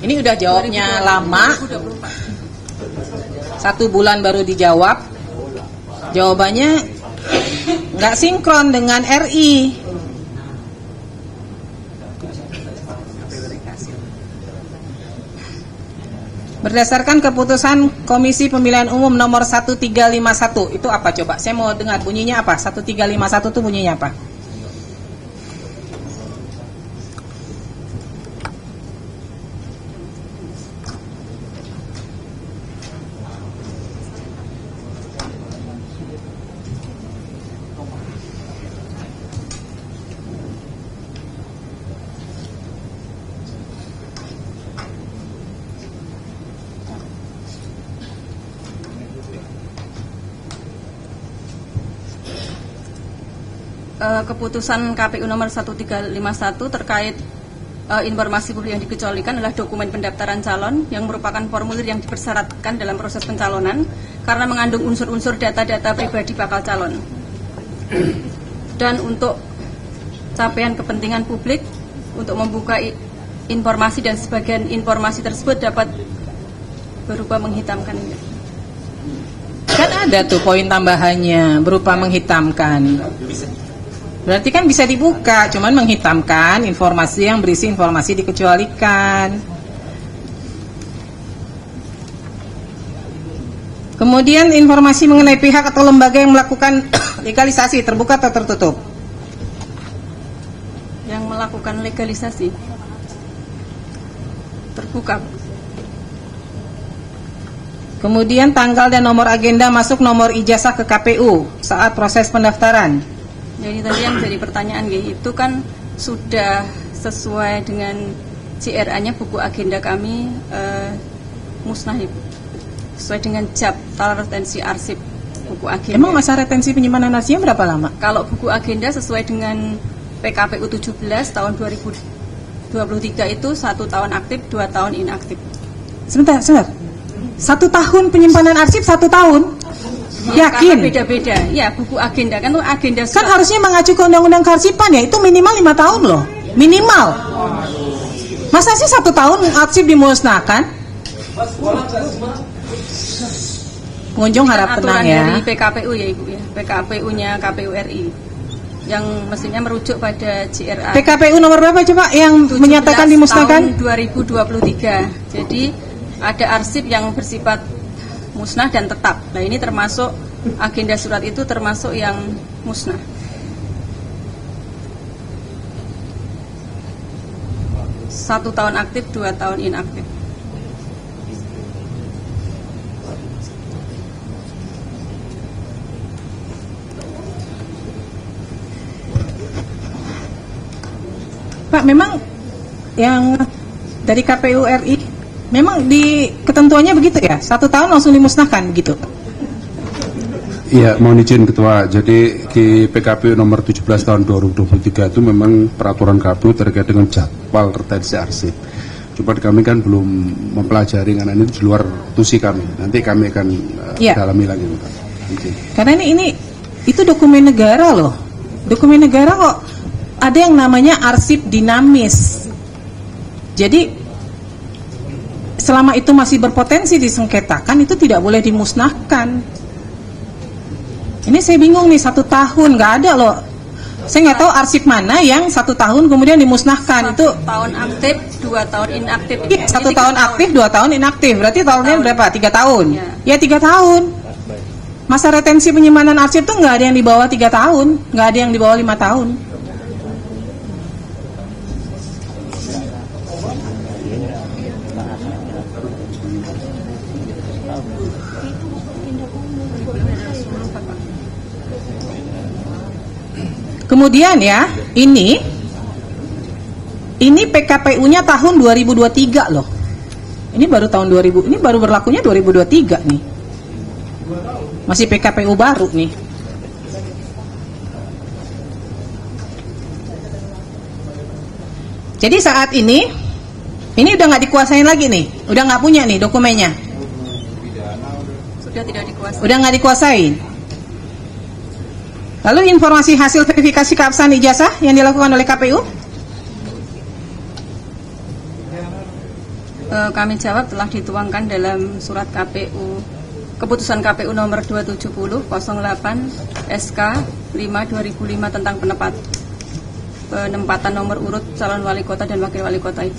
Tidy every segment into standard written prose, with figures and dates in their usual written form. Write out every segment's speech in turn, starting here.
Ini udah jawabnya lama. 1 bulan baru dijawab. Jawabannya nggak sinkron dengan RI. Berdasarkan keputusan Komisi Pemilihan Umum nomor 1351, itu apa coba? Saya mau dengar bunyinya apa? 1351 itu bunyinya apa? Keputusan KPU nomor 1351 terkait informasi publik yang dikecualikan adalah dokumen pendaftaran calon yang merupakan formulir yang dipersyaratkan dalam proses pencalonan karena mengandung unsur-unsur data-data pribadi bakal calon. Dan untuk capaian kepentingan publik untuk membuka informasi dan sebagian informasi tersebut dapat berupa menghitamkan. Kan ada tuh poin tambahannya berupa menghitamkan. Berarti kan bisa dibuka, cuman menghitamkan informasi yang berisi informasi dikecualikan. Kemudian informasi mengenai pihak atau lembaga yang melakukan legalisasi terbuka atau tertutup? Yang melakukan legalisasi terbuka. Kemudian tanggal dan nomor agenda masuk nomor ijazah ke KPU saat proses pendaftaran. Jadi tadi yang jadi pertanyaan itu kan sudah sesuai dengan CRA-nya buku agenda kami musnah Ibu. Sesuai dengan jadwal retensi arsip buku agenda. Emang masa retensi penyimpanan arsipnya berapa lama? Kalau buku agenda sesuai dengan PKPU 17 tahun 2023 itu 1 tahun aktif, 2 tahun inaktif. Sebentar. 1 tahun penyimpanan arsip 1 tahun? Ya, yakin? Beda-beda. Ya, buku agenda kan tuh agenda. Kan harusnya mengacu ke undang-undang kearsipan ya, itu minimal 5 tahun loh. Minimal. Masa sih 1 tahun arsip dimusnahkan? Pengunjung harap tenang ya. Dari PKPU ya Ibu ya. PKPU-nya KPU RI. Yang mestinya merujuk pada JRA. PKPU nomor berapa coba yang menyatakan dimusnahkan? Tahun 2023. Jadi ada arsip yang bersifat musnah dan tetap. Nah ini termasuk agenda surat itu termasuk yang musnah. Satu tahun aktif, 2 tahun inaktif. Pak, memang yang dari KPU RI memang di ketentuannya begitu ya? 1 tahun langsung dimusnahkan begitu? Iya, mohon izin Ketua. Jadi di PKPU nomor 17 tahun 2023 itu memang peraturan KPU terkait dengan jadwal retensi arsip. Cuma kami kan belum mempelajari karena ini di luar tusi kami. Nanti kami akan dalami lagi, Pak. Karena ini itu dokumen negara loh. Dokumen negara kok ada yang namanya arsip dinamis. Jadi selama itu masih berpotensi disengketakan, itu tidak boleh dimusnahkan. Ini saya bingung nih, 1 tahun nggak ada loh. Saya nggak tahu arsip mana yang 1 tahun kemudian dimusnahkan. 1 tahun aktif, 2 tahun inaktif. Iya, 1 tahun aktif, 2 tahun inaktif. Berarti tahunnya berapa? 3 tahun. Ya 3 tahun. Masa retensi penyimpanan arsip tuh nggak ada yang di bawah 3 tahun, nggak ada yang di bawah 5 tahun. Kemudian ya, ini PKPU-nya tahun 2023 loh. Ini baru tahun 2000, ini baru berlakunya 2023 nih. Masih PKPU baru nih. Jadi saat ini udah nggak dikuasain lagi nih, udah nggak punya nih dokumennya. Sudah tidak dikuasai. Udah nggak dikuasain. Lalu informasi hasil verifikasi keabsahan ijazah yang dilakukan oleh KPU? Kami jawab telah dituangkan dalam surat KPU, keputusan KPU nomor 270 08 SK 5 2005 tentang penempatan nomor urut calon wali kota dan wakil wali kota itu.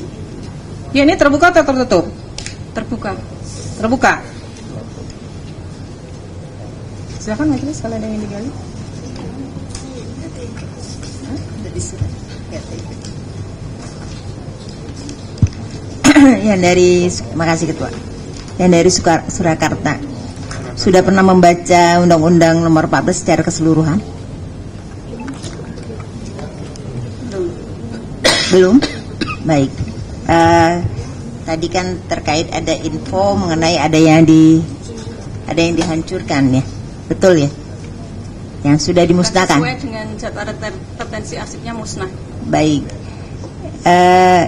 Ya, ini terbuka atau tertutup? Terbuka. Terbuka. Silakan majelis kalau ada yang digali. Yang dari, makasih Ketua. Yang dari Surakarta, sudah pernah membaca Undang-Undang Nomor 14 secara keseluruhan? Belum? Baik. Tadi kan terkait ada info mengenai ada yang dihancurkan ya, betul ya? Yang sudah dimusnahkan. Sesuai dengan jadwal retensi arsipnya musnah. Baik.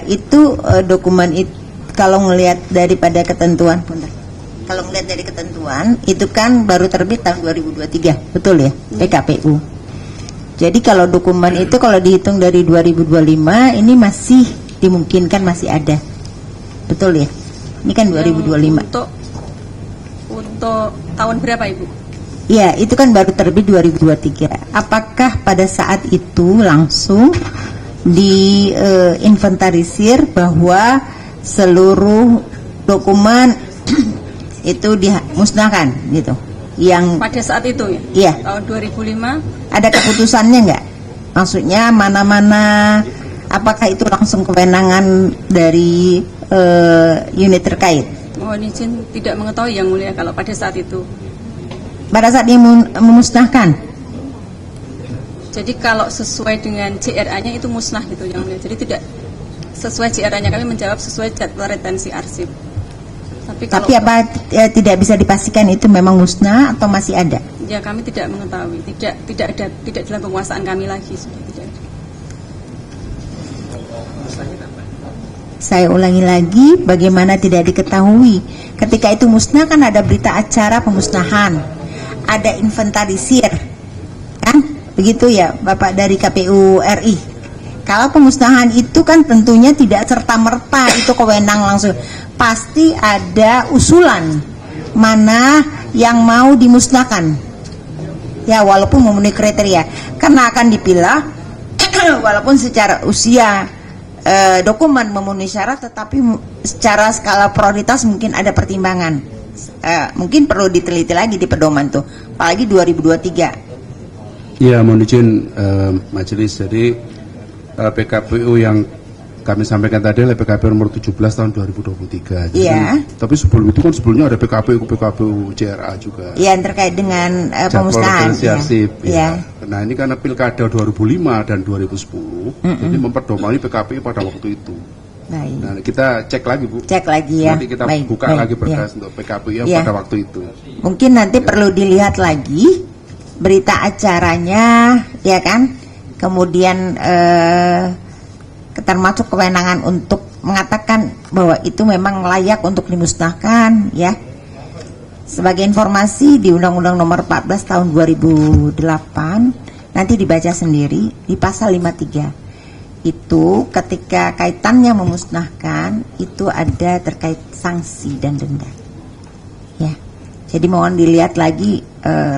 Itu dokumen itu kalau ngelihat daripada ketentuan, kalau ngelihat dari ketentuan itu kan baru terbit tahun 2023, betul ya? PKPU. Jadi kalau dokumen itu kalau dihitung dari 2025 ini masih dimungkinkan masih ada, betul ya? Ini kan 2025. Untuk tahun berapa Ibu? Ya, itu kan baru terbit 2023. Apakah pada saat itu langsung diinventarisir bahwa seluruh dokumen itu dimusnahkan gitu? Yang pada saat itu ya? Iya. Tahun 2005. Ada keputusannya nggak? Maksudnya mana-mana? Apakah itu langsung kewenangan dari unit terkait? Mohon izin tidak mengetahui Yang Mulia kalau pada saat itu. Pada saat dia memusnahkan? Jadi kalau sesuai dengan JRA-nya itu musnah gitu Yang Mulia. Jadi tidak sesuai JRA-nya, kami menjawab sesuai jadwal retensi arsip. Tapi apa tidak bisa dipastikan itu memang musnah atau masih ada? Ya, kami tidak mengetahui. Tidak dalam penguasaan kami lagi, sudah tidak ada. Saya ulangi lagi, bagaimana tidak diketahui? Ketika itu musnah kan ada berita acara pemusnahan, ada inventarisir, kan? Begitu ya, Bapak dari KPU RI. Kalau pemusnahan itu kan tentunya tidak serta-merta itu kewenang langsung. Pasti ada usulan mana yang mau dimusnahkan. Ya, walaupun memenuhi kriteria, karena akan dipilah walaupun secara usia dokumen memenuhi syarat, tetapi secara skala prioritas mungkin ada pertimbangan. Mungkin perlu diteliti lagi di pedoman tuh, apalagi 2023. Ya, mohon izin majelis. Jadi PKPU yang kami sampaikan tadi adalah PKPU nomor 17 tahun 2023. Iya. Tapi sebelum itu kan sebelumnya ada PKPU JRA juga. Iya, terkait dengan pemusnahan. Ya. Nah, ini karena pilkada 2005 dan 2010, jadi memperdomani PKPU pada waktu itu. Baik. Nah, kita cek lagi Bu. Cek lagi ya. Nanti kita buka lagi berkas untuk PKPU yang pada waktu itu. Mungkin nanti perlu dilihat lagi berita acaranya, ya kan? Kemudian termasuk kewenangan untuk mengatakan bahwa itu memang layak untuk dimusnahkan, ya. Sebagai informasi di Undang-Undang Nomor 14 tahun 2008 nanti dibaca sendiri di pasal 53 itu ketika kaitannya memusnahkan itu ada terkait sanksi dan denda, ya. Jadi mohon dilihat lagi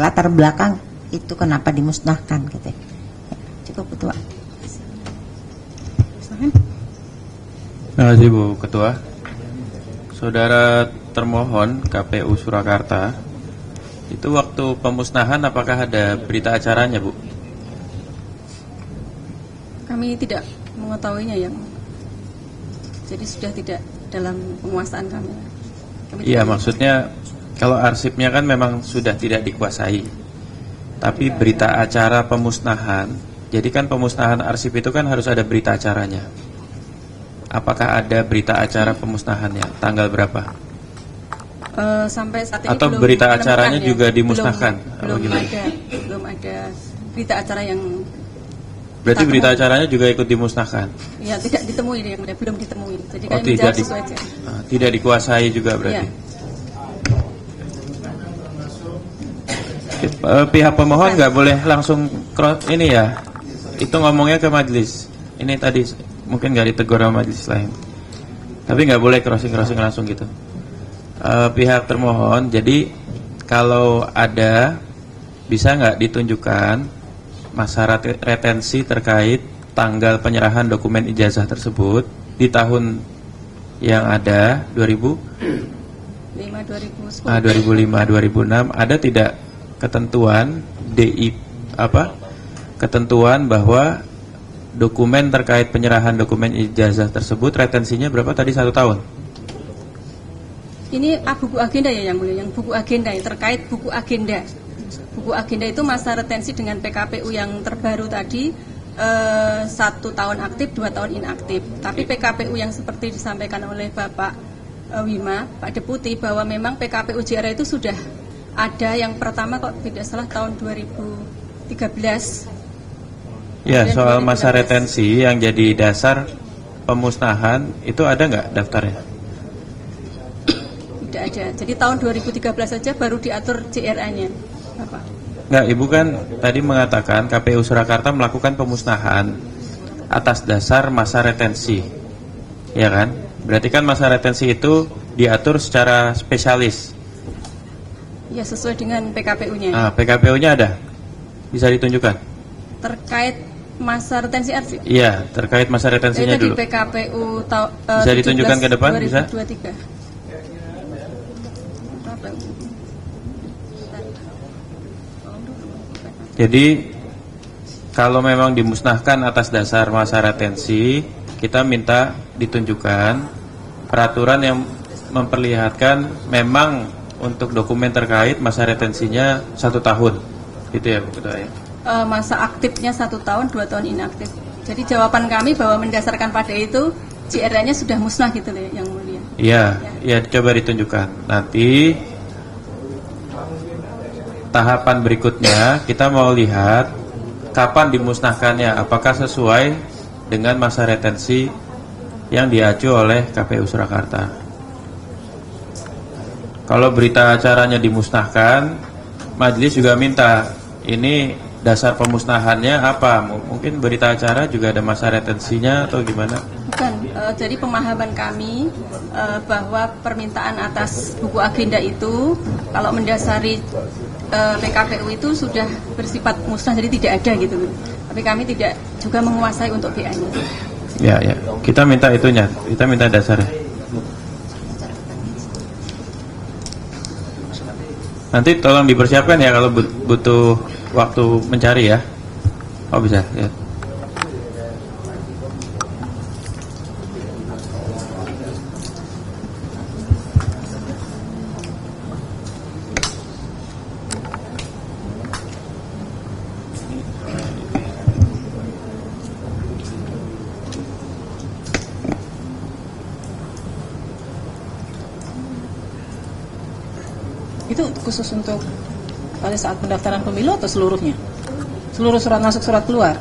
latar belakang itu kenapa dimusnahkan gitu. Cukup Ketua. Terima kasih Bu Ketua. Saudara termohon KPU Surakarta, itu waktu pemusnahan apakah ada berita acaranya Bu? Kami tidak mengetahuinya Yang. Jadi sudah tidak dalam penguasaan kami. Iya, maksudnya kalau arsipnya kan memang sudah tidak dikuasai. Tapi berita acara pemusnahan, jadi kan pemusnahan arsip itu kan harus ada berita acaranya. Apakah ada berita acara pemusnahannya? Tanggal berapa? Sampai saat ini atau belum berita acaranya ya. juga dimusnahkan? Belum ada berita acara yang. Berarti berita acaranya juga ikut dimusnahkan? Ya, tidak ditemui Yang Mulia, belum ditemui. Jadi kami tidak sesuai aja. Tidak dikuasai juga berarti. Ya. Pihak pemohon nggak boleh langsung ini ya, itu ngomongnya ke majelis. Ini tadi mungkin nggak ditegur sama majelis lain. Tapi nggak boleh crossing langsung gitu. Pihak termohon, jadi kalau ada, bisa nggak ditunjukkan masa retensi terkait tanggal penyerahan dokumen ijazah tersebut di tahun yang ada 2005, 2006, ada tidak ketentuan ketentuan bahwa dokumen terkait penyerahan dokumen ijazah tersebut retensinya berapa tadi, 1 tahun? Ini buku agenda ya yang mulia, yang buku agenda yang terkait buku agenda. Buku agenda itu masa retensi dengan PKPU yang terbaru tadi 1 tahun aktif, 2 tahun inaktif. Tapi PKPU yang seperti disampaikan oleh Bapak Wima, Pak Deputi, bahwa memang PKPU JR itu sudah ada yang pertama kok tidak salah tahun 2013. Ya, soal masa retensi yang jadi dasar pemusnahan itu ada nggak daftarnya? Tidak ada. Jadi tahun 2013 saja baru diatur JRA-nya, Bapak. Nggak, Ibu kan tadi mengatakan KPU Surakarta melakukan pemusnahan atas dasar masa retensi, ya kan? Berarti kan masa retensi itu diatur secara spesialis. Ya, sesuai dengan PKPU-nya. Nah, PKPU-nya ada? Bisa ditunjukkan? Terkait masa retensi arsip? Iya, terkait masa retensinya dulu. Di PKPU bisa ditunjukkan ke depan, 2023. bisa? Jadi kalau memang dimusnahkan atas dasar masa retensi, kita minta ditunjukkan peraturan yang memperlihatkan memang untuk dokumen terkait masa retensinya 1 tahun, gitu ya Bu Ketua ya? Masa aktifnya 1 tahun, 2 tahun inaktif. Jadi jawaban kami bahwa mendasarkan pada itu JRA-nya sudah musnah gitu loh yang mulia. Iya, ya coba ditunjukkan. Nanti tahapan berikutnya kita mau lihat kapan dimusnahkannya, apakah sesuai dengan masa retensi yang diacu oleh KPU Surakarta. Kalau berita acaranya dimusnahkan, majelis juga minta ini dasar pemusnahannya apa? Mungkin berita acara juga ada masa retensinya atau gimana? Bukan, jadi pemahaman kami bahwa permintaan atas buku agenda itu kalau mendasari PKPU itu sudah bersifat musnah, jadi tidak ada gitu. Tapi kami tidak juga menguasai untuk BA-nya. Ya, ya. Kita minta itunya, kita minta dasarnya. Nanti tolong dipersiapkan ya kalau butuh waktu mencari ya. Oh bisa, ya. Itu khusus untuk pada saat pendaftaran pemilu atau seluruhnya? Seluruh surat masuk, surat keluar?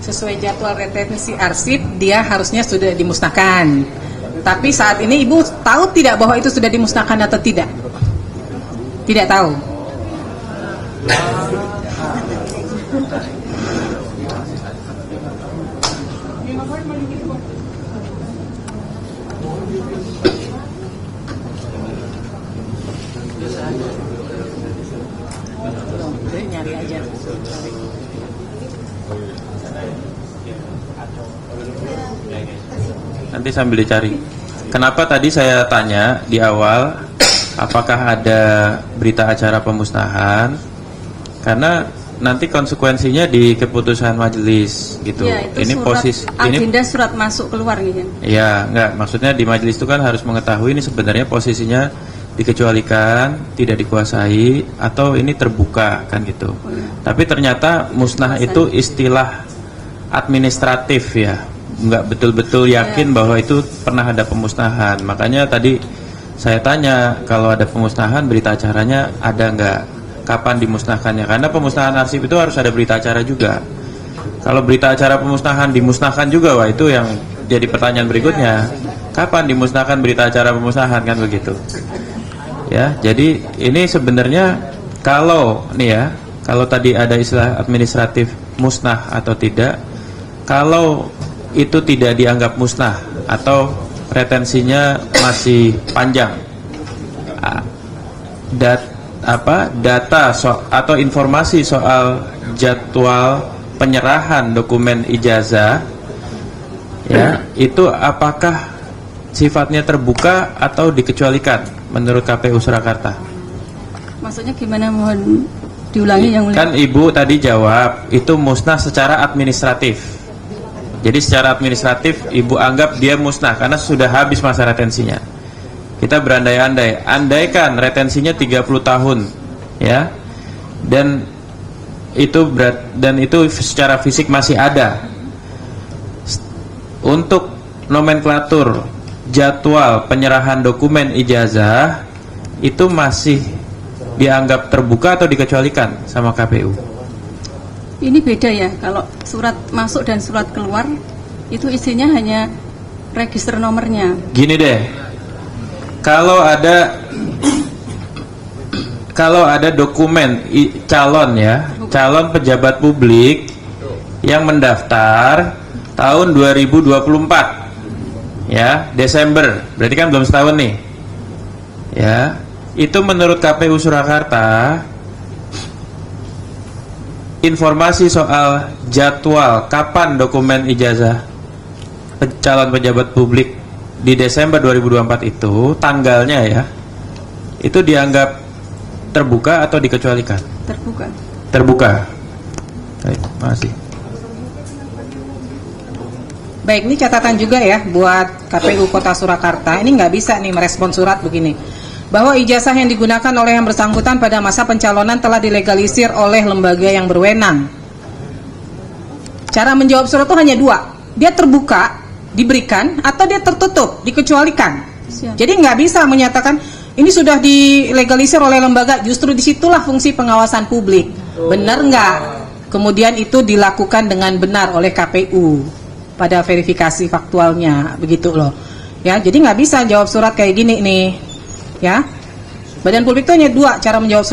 Sesuai jadwal retensi arsip, dia harusnya sudah dimusnahkan. Tapi saat ini Ibu tahu tidak bahwa itu sudah dimusnahkan atau tidak? Tidak tahu. Nyari aja. Nanti sambil dicari. Kenapa tadi saya tanya di awal apakah ada berita acara pemusnahan? Karena nanti konsekuensinya di keputusan majelis gitu. Ya, itu ini surat posisi agenda ini surat masuk keluar gitu. ya enggak, maksudnya di majelis itu kan harus mengetahui ini sebenarnya posisinya dikecualikan, tidak dikuasai atau ini terbuka kan gitu. Tapi ternyata musnah itu istilah administratif ya. Enggak betul-betul yakin bahwa itu pernah ada pemusnahan. Makanya tadi saya tanya kalau ada pemusnahan berita acaranya ada enggak. kapan dimusnahkannya, karena pemusnahan arsip itu harus ada berita acara juga. Kalau berita acara pemusnahan dimusnahkan juga, wah itu yang jadi pertanyaan berikutnya, kapan dimusnahkan berita acara pemusnahan, kan begitu ya. Jadi ini sebenarnya kalau nih ya, kalau tadi ada istilah administratif musnah atau tidak, kalau itu tidak dianggap musnah atau retensinya masih panjang, data atau informasi soal jadwal penyerahan dokumen ijazah ya, itu apakah sifatnya terbuka atau dikecualikan menurut KPU Surakarta? Maksudnya gimana, mohon diulangi yang mulia. Kan Ibu tadi jawab itu musnah secara administratif. Jadi secara administratif Ibu anggap dia musnah karena sudah habis masa retensinya. Kita berandai-andai, andaikan retensinya 30 tahun ya, dan itu secara fisik masih ada. Untuk nomenklatur jadwal penyerahan dokumen ijazah itu masih dianggap terbuka atau dikecualikan sama KPU? Ini beda ya, kalau surat masuk dan surat keluar itu isinya hanya register nomornya. Gini deh, kalau ada dokumen calon ya, calon pejabat publik yang mendaftar tahun 2024 ya, Desember, berarti kan belum setahun nih ya, itu menurut KPU Surakarta informasi soal jadwal kapan dokumen ijazah calon pejabat publik di Desember 2024 itu tanggalnya ya, itu dianggap terbuka atau dikecualikan? Terbuka. Terbuka. Baik, makasih. Baik, ini catatan juga ya buat KPU Kota Surakarta. Ini nggak bisa nih merespon surat begini, bahwa ijazah yang digunakan oleh yang bersangkutan pada masa pencalonan telah dilegalisir oleh lembaga yang berwenang. Cara menjawab surat itu hanya dua, dia terbuka, diberikan, atau dia tertutup, dikecualikan. Siap. Jadi nggak bisa menyatakan ini sudah dilegalisir oleh lembaga, justru disitulah fungsi pengawasan publik. Benar nggak? Kemudian itu dilakukan dengan benar oleh KPU pada verifikasi faktualnya, begitu loh ya. Jadi nggak bisa jawab surat kayak gini nih ya. Badan publik itu hanya dua cara menjawab surat.